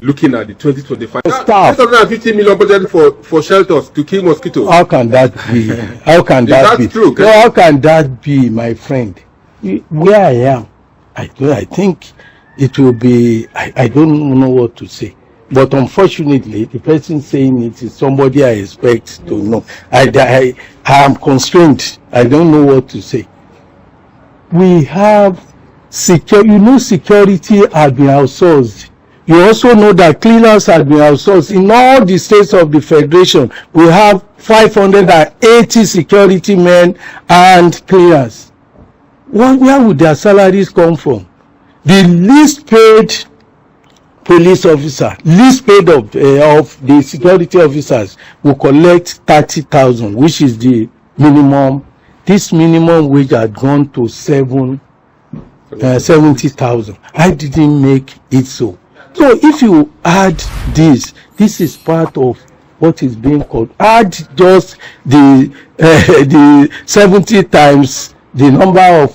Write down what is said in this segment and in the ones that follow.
looking at the 2025 staff. 850 million budget for shelters to kill mosquitoes. How can that be? How can that be? True? No, how can that be, my friend? Where I am, I think it will be. I don't know what to say. But unfortunately, the person saying it is somebody I expect to know. I am constrained. I don't know what to say. We have security has been outsourced. You also know that cleaners have been outsourced. In all the states of the Federation, we have 580 security men and cleaners. Where would their salaries come from? The least paid police officer, least paid of the security officers will collect 30,000, which is the minimum. This minimum wage had gone to 70,000. I didn't make it so. So if you add this is part of what is being called. Add just the 70 times the number of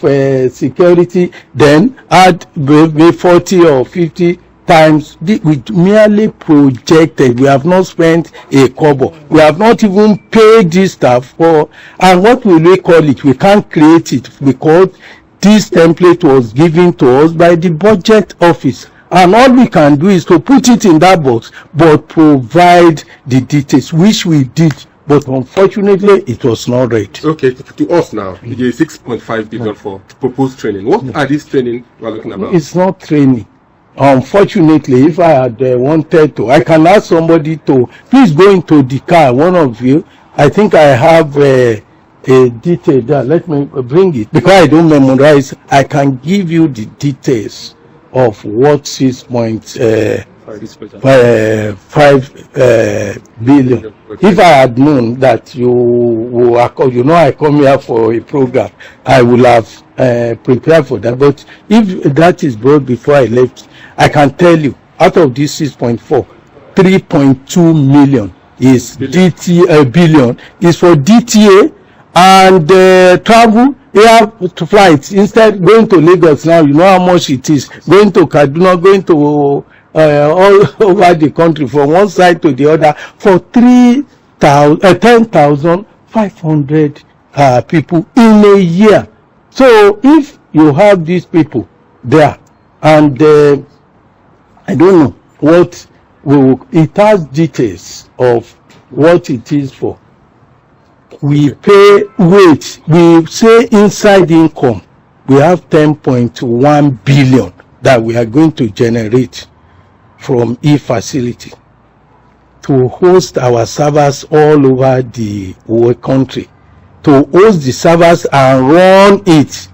security, then add maybe 40 or 50 times. We merely projected. We have not spent a kobo. We have not even paid this staff for. And what will we call it? We can't create it because this template was given to us by the budget office. And all we can do is to put it in that box, but provide the details, which we did. But unfortunately, it was not read. Okay, to us now, the 6.5 billion for proposed training. What are these training we're looking about? It's not training. Unfortunately, if I had wanted to, I can ask somebody to please go into the car. One of you, I think I have a detail there. Let me bring it because I don't memorize. I can give you the details of what 6.5 billion. If I had known that I come here for a program, I will have prepared for that. But if that is brought before I left, I can tell you, out of this 6.4, 3.2 million is billion is for DTA and travel. Air flights. Instead going to Lagos now, you know how much it is. Going to Kaduna, going to all over the country from one side to the other for 10,500 people in a year. So if you have these people there, and I don't know what it has details of what it is for. We pay wage. We say inside income, we have 10.1 billion that we are going to generate from e-facility to host our servers all over the whole country. To host the servers and run it,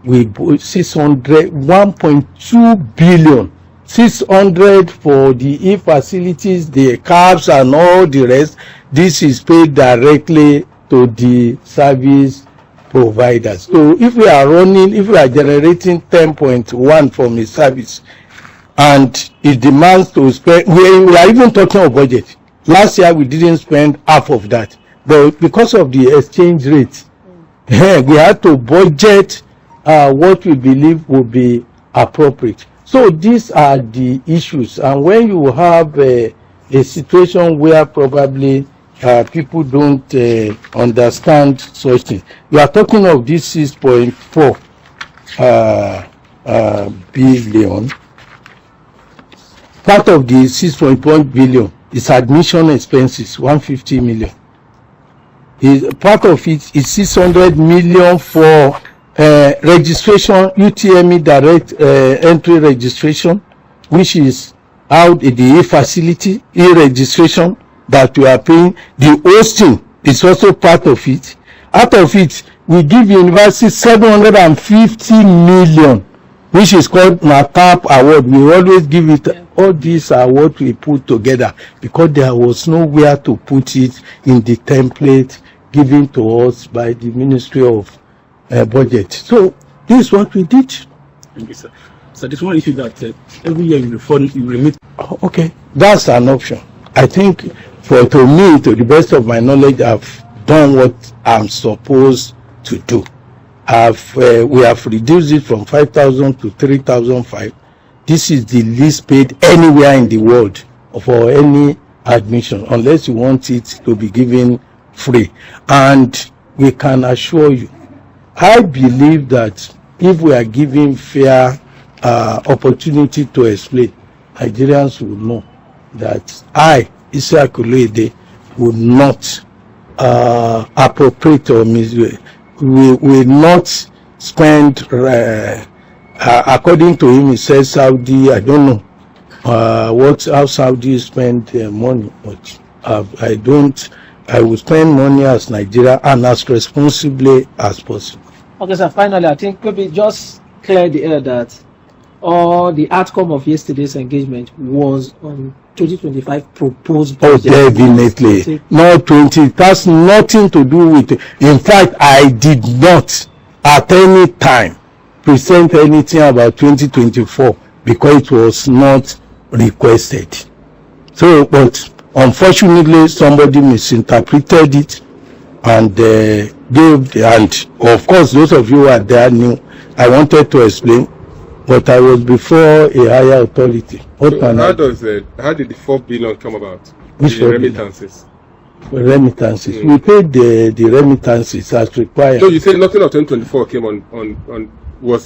we 1.2 billion. 600 for the e-facilities, the cabs and all the rest. This is paid directly to the service providers. So if we are generating 10.1 from a service and it demands to spend, we are even talking of budget. Last year we didn't spend half of that. But because of the exchange rate, we had to budget what we believe would be appropriate. So these are the issues. And when you have a situation where probably people don't understand such things, you are talking of this 6.4 billion. Part of the 6.1 billion is admission expenses, 150 million. Part of it is 600 million for registration, UTME direct entry registration, which is out the e-facility, e-registration that we are paying. The hosting is also part of it. Out of it, we give university 750 million, which is called NATAP award. We always give it. All these are what we put together because there was nowhere to put it in the template given to us by the Ministry of Budget. So this is what we did. Thank you, sir. So this one issue that every year you remit. Okay, that's an option. I think to me, to the best of my knowledge, I've done what I'm supposed to do. We have reduced it from 5,000 to 3,500. this is the least paid anywhere in the world for any admission, unless you want it to be given free. And we can assure you, I believe that if we are given fair opportunity to explain, Nigerians will know that I, Ishaq Oloyede, will not appropriate or misuse. We will not spend, according to him, he says Saudi, I don't know how Saudi spend money, but I will spend money as Nigeria and as responsibly as possible. Okay, sir, finally, I think maybe just clear the air that all the outcome of yesterday's engagement was on 2025 proposed budget. Oh, definitely. Not 20. That's nothing to do with it. In fact, I did not at any time present anything about 2024 because it was not requested. So, but unfortunately, somebody misinterpreted it and and of course, those of you who are there knew. I wanted to explain, but I was before a higher authority. So how did the 4 billion come about? Which the remittances? Remittances. We paid the remittances as required. So you said nothing of 2024 came on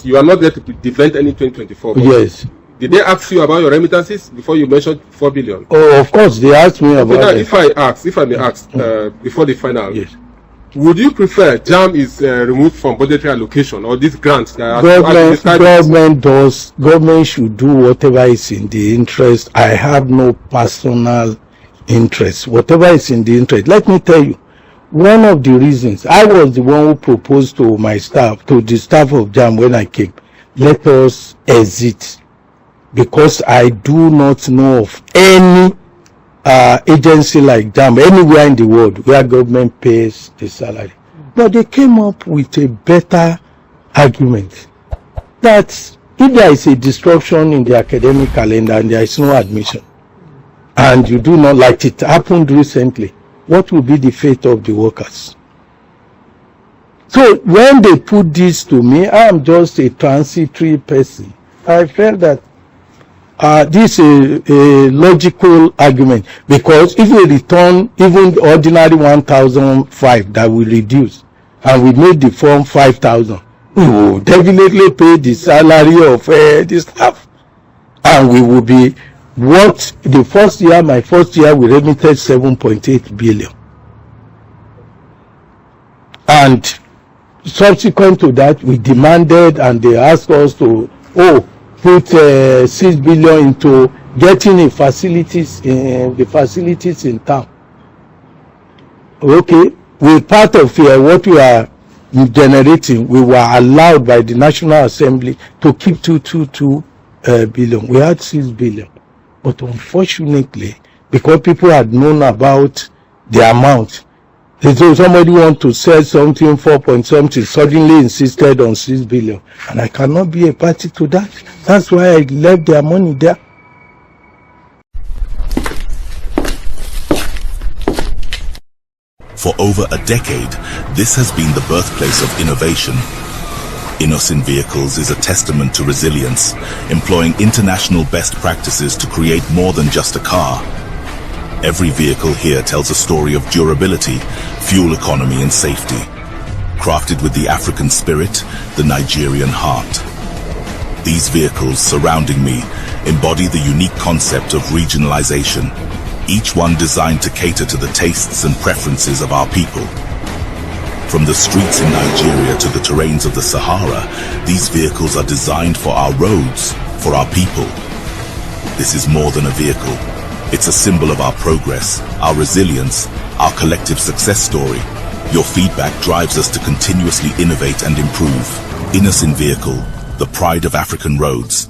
you are not there to defend any 2024? Yes. Did they ask you about your remittances before you mentioned 4 billion? Oh, of course, they asked me about now, if I may ask, before the final, yes. Would you prefer JAMB is removed from budgetary allocation or these grants? Government should do whatever is in the interest. I have no personal interest. Whatever is in the interest. Let me tell you, one of the reasons I was the one who proposed to my staff, to the staff of JAMB when I came, let us exit, because I do not know of any agency like JAMB anywhere in the world where government pays the salary. But they came up with a better argument that if there is a disruption in the academic calendar and there is no admission, and you do not, like it happened recently, what will be the fate of the workers? So when they put this to me, I am just a transitory person. I felt that this is a logical argument, because if we return even the ordinary 1,005 that we reduce and we make the form 5,000, we will definitely pay the salary of the staff, and we will be what my first year we remitted 7.8 billion, and subsequent to that we demanded and they asked us to put 6 billion into getting the facilities in town. Okay, with part of what we are generating, we were allowed by the National Assembly to keep 222 billion. We had 6 billion, but unfortunately, because people had known about the amount, so somebody want to sell something 4 point something, suddenly insisted on 6 billion, and I cannot be a party to that. That's why I left their money there. For over a decade, this has been the birthplace of innovation. Innocent Vehicles is a testament to resilience, employing international best practices to create more than just a car. Every vehicle here tells a story of durability, fuel economy and safety. Crafted with the African spirit, the Nigerian heart. These vehicles surrounding me embody the unique concept of regionalization, each one designed to cater to the tastes and preferences of our people. From the streets in Nigeria to the terrains of the Sahara, these vehicles are designed for our roads, for our people. This is more than a vehicle. It's a symbol of our progress, our resilience, our collective success story. Your feedback drives us to continuously innovate and improve. Innocent Vehicle, the pride of African roads.